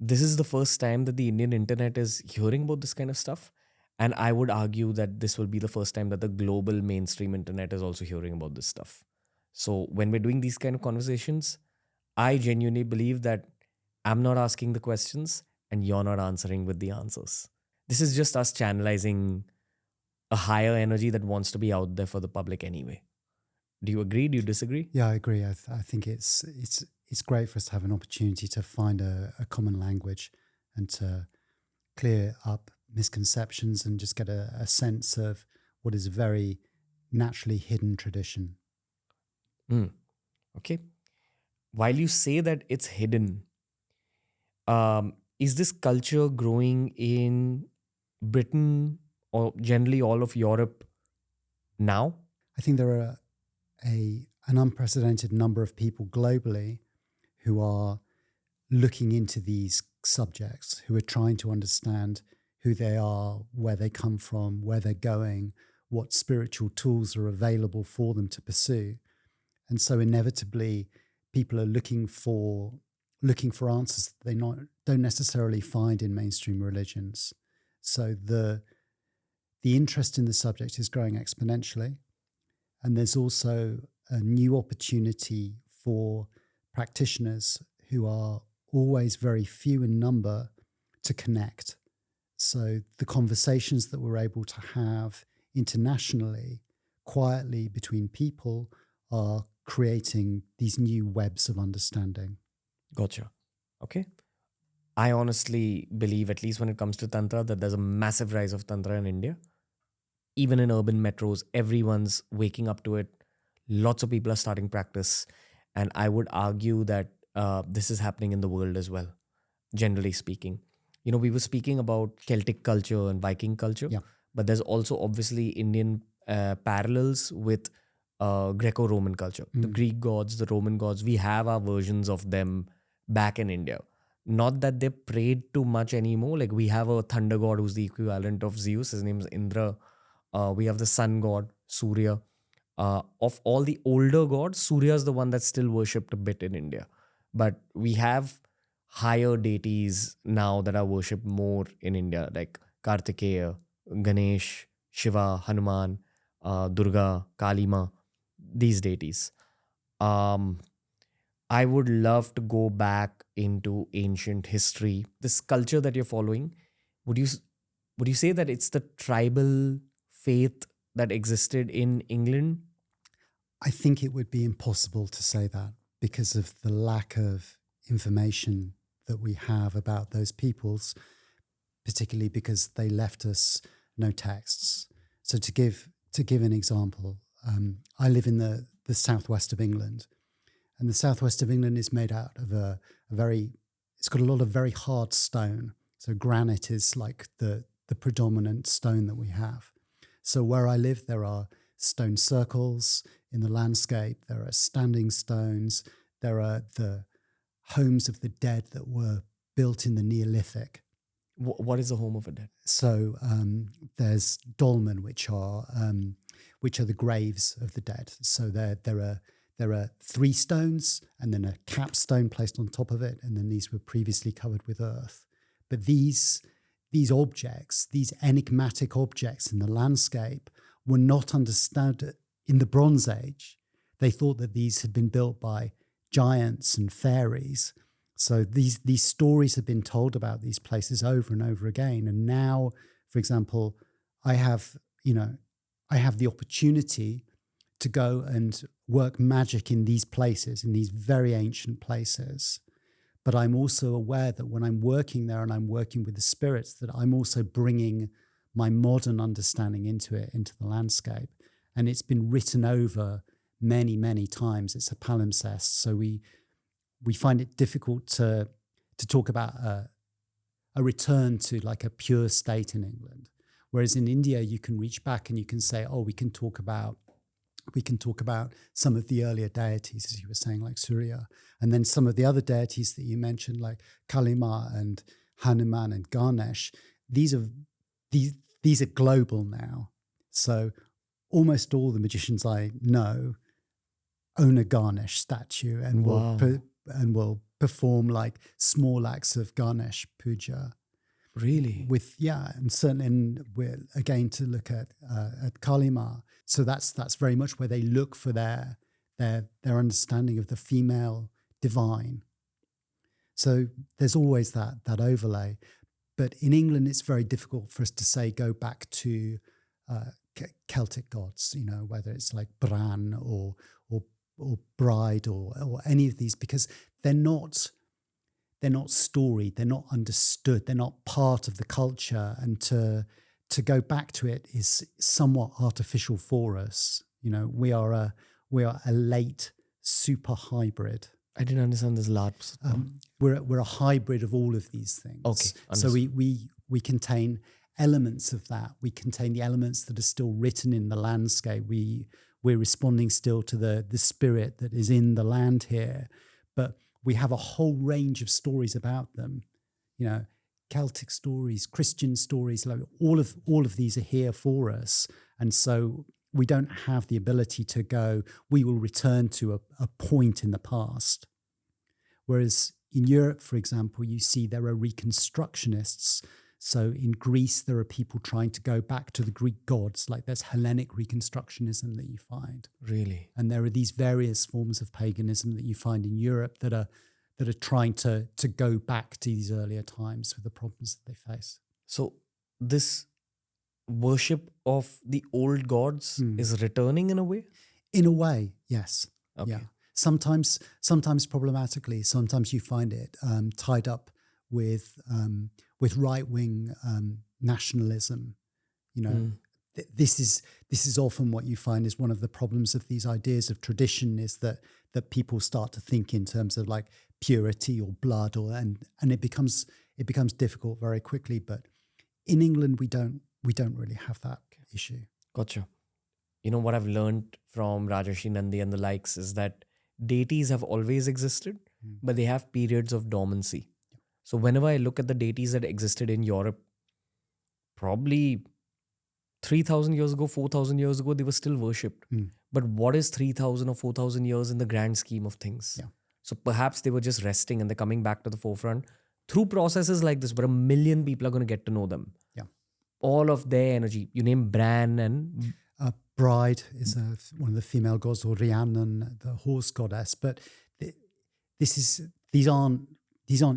this is the first time that the Indian internet is hearing about this kind of stuff. And I would argue that this will be the first time that the global mainstream internet is also hearing about this stuff. So when we're doing these kind of conversations, I genuinely believe that I'm not asking the questions and you're not answering with the answers. This is just us channelizing a higher energy that wants to be out there for the public anyway. Do you agree? Do you disagree? Yeah, I agree. I think it's great for us to have an opportunity to find a common language and to clear up misconceptions and just get a sense of what is a very naturally hidden tradition. Okay. While you say that it's hidden, is this culture growing in Britain or generally all of Europe now? I think there are an unprecedented number of people globally who are looking into these subjects, who are trying to understand who they are, where they come from, where they're going, what spiritual tools are available for them to pursue. And so inevitably, people are looking for answers that they don't necessarily find in mainstream religions. So the interest in the subject is growing exponentially. And there's also a new opportunity for practitioners who are always very few in number to connect. So the conversations that we're able to have internationally, quietly between people, are creating these new webs of understanding. Gotcha. Okay. I honestly believe, at least when it comes to Tantra, that there's a massive rise of Tantra in India. Even in urban metros, everyone's waking up to it. Lots of people are starting practice. And I would argue that this is happening in the world as well, generally speaking. You know, we were speaking about Celtic culture and Viking culture, but there's also obviously Indian parallels with Greco-Roman culture. The Greek gods, the Roman gods, we have our versions of them back in India. Not that they're prayed too much anymore. Like we have a thunder god who's the equivalent of Zeus. His name is Indra. We have the sun god, Surya. Of all the older gods, Surya is the one that's still worshipped a bit in India. But we have higher deities now that are worshipped more in India, like Kartikeya, Ganesh, Shiva, Hanuman, Durga, Kalima, these deities. I would love to go back into ancient history. This culture that you're following, would you say that it's the tribal faith that existed in England? I think it would be impossible to say that because of the lack of information that we have about those peoples, particularly because they left us no texts. So to give an example, I live in the southwest of England, and the southwest of England is made out of it's got a lot of very hard stone. So granite is like the predominant stone that we have. So where I live, there are stone circles in the landscape. There are standing stones. There are the homes of the dead that were built in the Neolithic. What is the home of a dead? So there's dolmen, which are the graves of the dead. So there are 3 stones and then a capstone placed on top of it, and then these were previously covered with earth. But these objects, these enigmatic objects in the landscape, were not understood in the Bronze Age. They thought that these had been built by giants and fairies. So these stories have been told about these places over and over again. And now, for example, I have the opportunity to go and work magic in these places, in these very ancient places. But I'm also aware that when I'm working there and I'm working with the spirits, that I'm also bringing my modern understanding into the landscape. And it's been written over many, many times. It's a palimpsest. So we find it difficult to talk about a return to like a pure state in England. Whereas in India, you can reach back and you can say, oh, we can talk about some of the earlier deities, as you were saying, like Surya, and then some of the other deities that you mentioned, like Kalima and Hanuman and Ganesh. These are global now. So almost all the magicians I know own a Ganesh statue and will perform like small acts of Ganesh puja. Really? And certainly, and we're again to look at Kalima. So that's very much where they look for their understanding of the female divine. So there's always that overlay. But in England, it's very difficult for us to say go back to Celtic gods, whether it's like Bran or Bride or any of these, because they're not storied, they're not understood, they're not part of the culture, and to go back to it is somewhat artificial for us. We are a late super hybrid. I didn't understand this last. We're a hybrid of all of these things. Okay, so understood. we contain elements of that. We contain the elements that are still written in the landscape. We're responding still to the spirit that is in the land here, but we have a whole range of stories about them. Celtic stories, Christian stories, like all of these are here for us, and so we don't have the ability to go, we will return to a point in the past. Whereas in Europe, for example, you see there are reconstructionists. So in Greece, there are people trying to go back to the Greek gods, like there's Hellenic reconstructionism that you find. Really? And there are these various forms of paganism that you find in Europe that are trying to go back to these earlier times with the problems that they face. So this worship of the old gods is returning in a way? In a way, yes. Okay. Yeah. Sometimes problematically. Sometimes you find it tied up with right-wing nationalism. This is often what you find is one of the problems of these ideas of tradition, is that people start to think in terms of like purity or blood, and it becomes difficult very quickly. But in England, we don't really have that issue. Gotcha. What I've learned from Rajarshi Nandi and the likes is that deities have always existed, but they have periods of dormancy. So whenever I look at the deities that existed in Europe, probably 3,000 years ago, 4,000 years ago, they were still worshipped. But what is 3,000 or 4,000 years in the grand scheme of things? Yeah. So perhaps they were just resting and they're coming back to the forefront through processes like this, where 1 million people are going to get to know them. Yeah. All of their energy. You name Bran and... Bride is one of the female gods, or Rhiannon, the horse goddess. But these aren't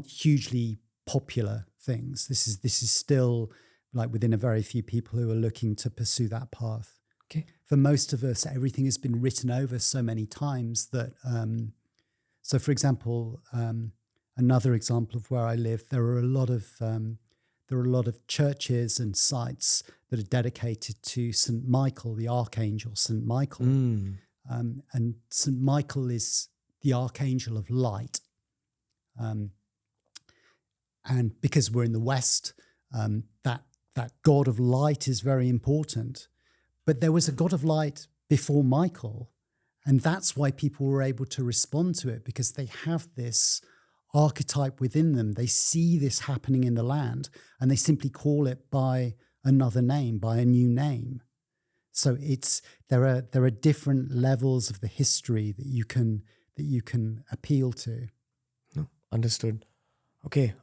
hugely popular things. This is still like within a very few people who are looking to pursue that path. Okay. For most of us, everything has been written over so many times that. So, for example, another example of where I live, there are a lot of churches and sites that are dedicated to St. Michael, the Archangel, St. Michael. And St. Michael is the Archangel of light. And because we're in the West, that God of light is very important. But there was a God of light before Michael, and that's why people were able to respond to it, because they have this archetype within them. They see this happening in the land, and they simply call it by another name, by a new name. So there are different levels of the history that you can appeal to. No, understood. Okay.